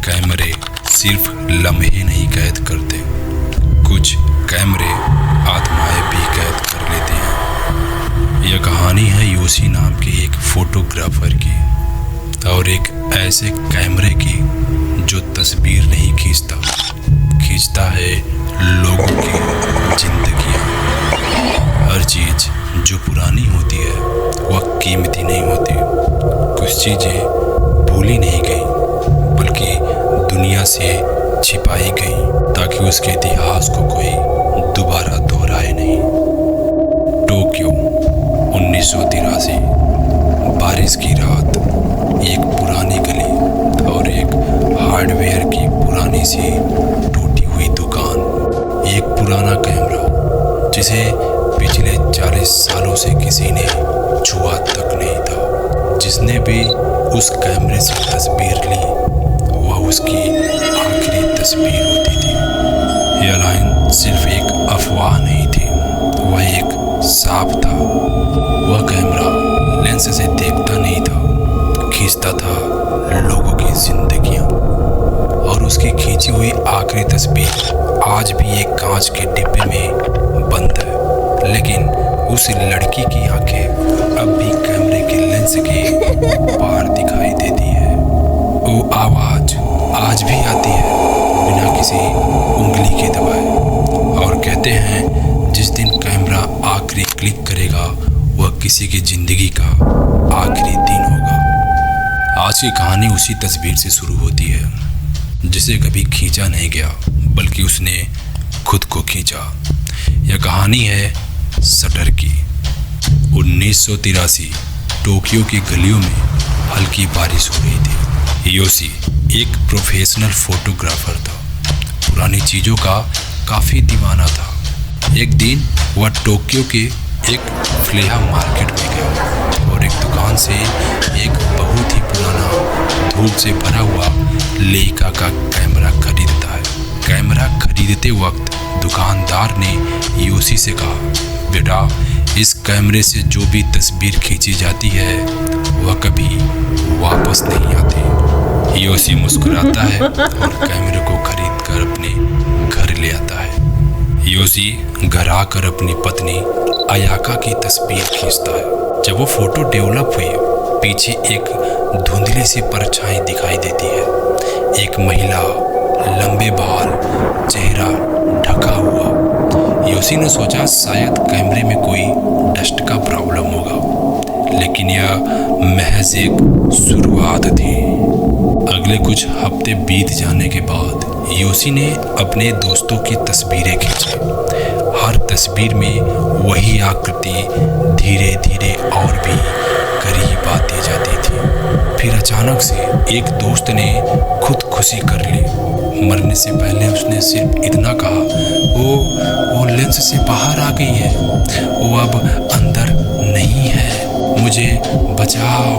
कैमरे सिर्फ लम्हे नहीं कैद करते, कुछ कैमरे आत्माएं भी कैद कर लेते हैं। यह कहानी है योशी नाम के एक फोटोग्राफर की, और एक ऐसे कैमरे की जो तस्वीर नहीं खींचता है लोगों की जिंदगियां। हर चीज जो पुरानी होती है वह कीमती नहीं होती। कुछ चीजें भूली नहीं गई बल्कि दुनिया से छिपाई गई ताकि उसके इतिहास को कोई दोबारा दोहराए नहीं। टोक्यो 1983। बारिश की रात, एक पुरानी गली और एक हार्डवेयर की पुरानी सी टूटी हुई दुकान। एक पुराना कैमरा जिसे पिछले 40 सालों से किसी ने छुआ तक नहीं था। जिसने भी उस कैमरे से तस्वीर ली वह उसकी आखिरी तस्वीर होती थी। यह लाइन सिर्फ एक अफवाह नहीं थी, वह एक सांप था। वह कैमरा लेंस से देखता नहीं था, खींचता था लोगों की जिंदगियां। और उसकी खींची हुई आखिरी तस्वीर आज भी एक कांच के डिब्बे में बंद है, लेकिन उस लड़की की आंखें अब भी कैमरे के लेंस के बाहर दिखाई देती है। वो आवाज आज भी आती है बिना किसी उंगली के दबाए, और कहते हैं जिस दिन कैमरा आखिरी क्लिक करेगा वह किसी की जिंदगी का आखिरी दिन होगा। आज की कहानी उसी तस्वीर से शुरू होती है जिसे कभी खींचा नहीं गया बल्कि उसने खुद को खींचा। यह कहानी है शटर की। 1983 टोक्यो की गलियों में हल्की बारिश हो रही थी। योशी एक प्रोफेशनल फोटोग्राफर था, पुरानी चीज़ों का काफ़ी दीवाना था। एक दिन वह टोक्यो के एक फ्लेहा मार्केट में गया और एक दुकान से एक बहुत ही पुराना धूल से भरा हुआ लेका का कैमरा खरीदता है। कैमरा खरीदते वक्त दुकानदार ने योशी से कहा, बेटा इस कैमरे से जो भी तस्वीर खींची जाती है वह कभी वापस नहीं आती। योशी मुस्कुराता है और कैमरे को खरीद कर अपने घर ले आता है। योशी घर आकर अपनी पत्नी अयाका की तस्वीर खींचता है। जब वो फोटो डेवलप हुई, पीछे एक धुंधली सी परछाई दिखाई देती है। एक महिला, लंबे बाल, चेहरा ढका हुआ। योशी ने सोचा शायद कैमरे में कोई डस्ट का प्रॉब्लम होगा, लेकिन यह महज एक शुरुआत थी। अगले कुछ हफ्ते बीत जाने के बाद योशी ने अपने दोस्तों की तस्वीरें खींची। हर तस्वीर में वही आकृति धीरे धीरे और भी करीब आती जाती थी। फिर अचानक से एक दोस्त ने खुदकुशी कर ली। मरने से पहले उसने सिर्फ इतना कहा, वो लेंस से बाहर आ गई है, वो अब अंदर नहीं है, मुझे बचाओ।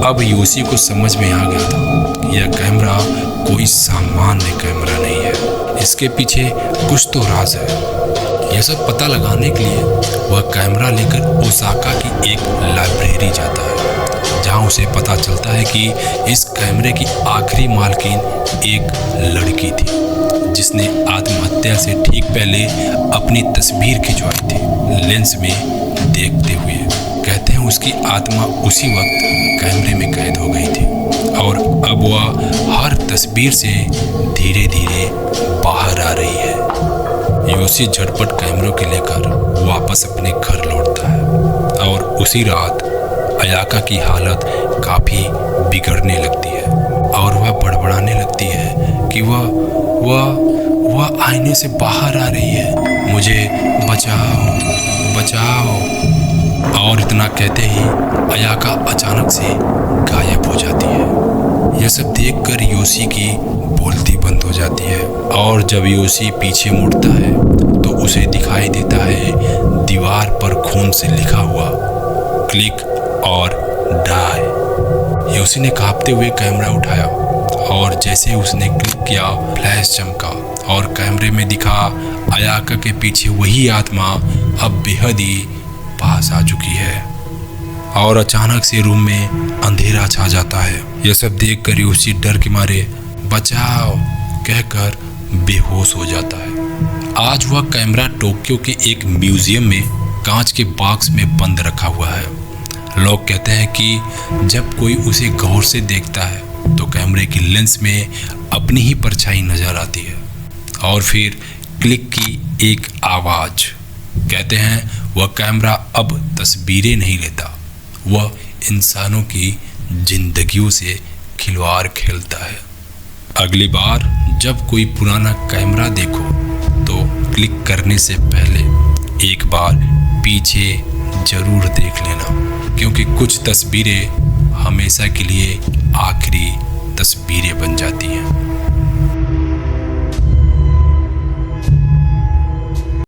अब योशी को समझ में आ गया था यह कैमरा कोई सामान्य कैमरा नहीं है, इसके पीछे कुछ तो राज है। यह सब पता लगाने के लिए वह कैमरा लेकर ओसाका की एक लाइब्रेरी जाता है, जहां उसे पता चलता है कि इस कैमरे की आखिरी मालकिन एक लड़की थी जिसने आत्महत्या से ठीक पहले अपनी तस्वीर खिंचवाई थी लेंस में देखते हुए। कहते हैं उसकी आत्मा उसी वक्त कैमरे में कैद हो गई थी और अब वह हर तस्वीर से धीरे धीरे बाहर आ रही है। योशी झटपट कैमरों के लेकर वापस अपने घर लौटता है और उसी रात अयाका की हालत काफ़ी बिगड़ने लगती है और वह बड़बड़ाने लगती है कि वह आईने से बाहर आ रही है, मुझे बचाओ बचाओ। और इतना कहते ही अयाका अचानक से गायब हो जाती है। यह सब देखकर योशी की बोलती बंद हो जाती है और जब योशी पीछे मुड़ता है तो उसे दिखाई देता है दीवार पर खून से लिखा हुआ क्लिक और डाई। योशी ने कांपते हुए कैमरा उठाया और जैसे उसने क्लिक किया, फ्लैश चमका और कैमरे में दिखा अयाका के पीछे वही आत्मा अब बेहद ही पास आ चुकी है और अचानक से रूम में अंधेरा छा जाता है। यह सब देखकर योशी डर के मारे बचाओ कहकर बेहोश हो जाता है। आज वह कैमरा टोक्यो के एक म्यूजियम में कांच के बॉक्स में बंद रखा हुआ है। लोग कहते हैं कि जब कोई उसे गौर से देखता है तो कैमरे की लेंस में अपनी ही परछाई नजर आती है और फिर क्लिक की एक आवाज़। कहते हैं वह कैमरा अब तस्वीरें नहीं लेता, वह इंसानों की जिंदगियों से खिलवाड़ खेलता है। अगली बार जब कोई पुराना कैमरा देखो तो क्लिक करने से पहले एक बार पीछे जरूर देख लेना, क्योंकि कुछ तस्वीरें हमेशा के लिए आखिरी तस्वीरें बन जाती हैं।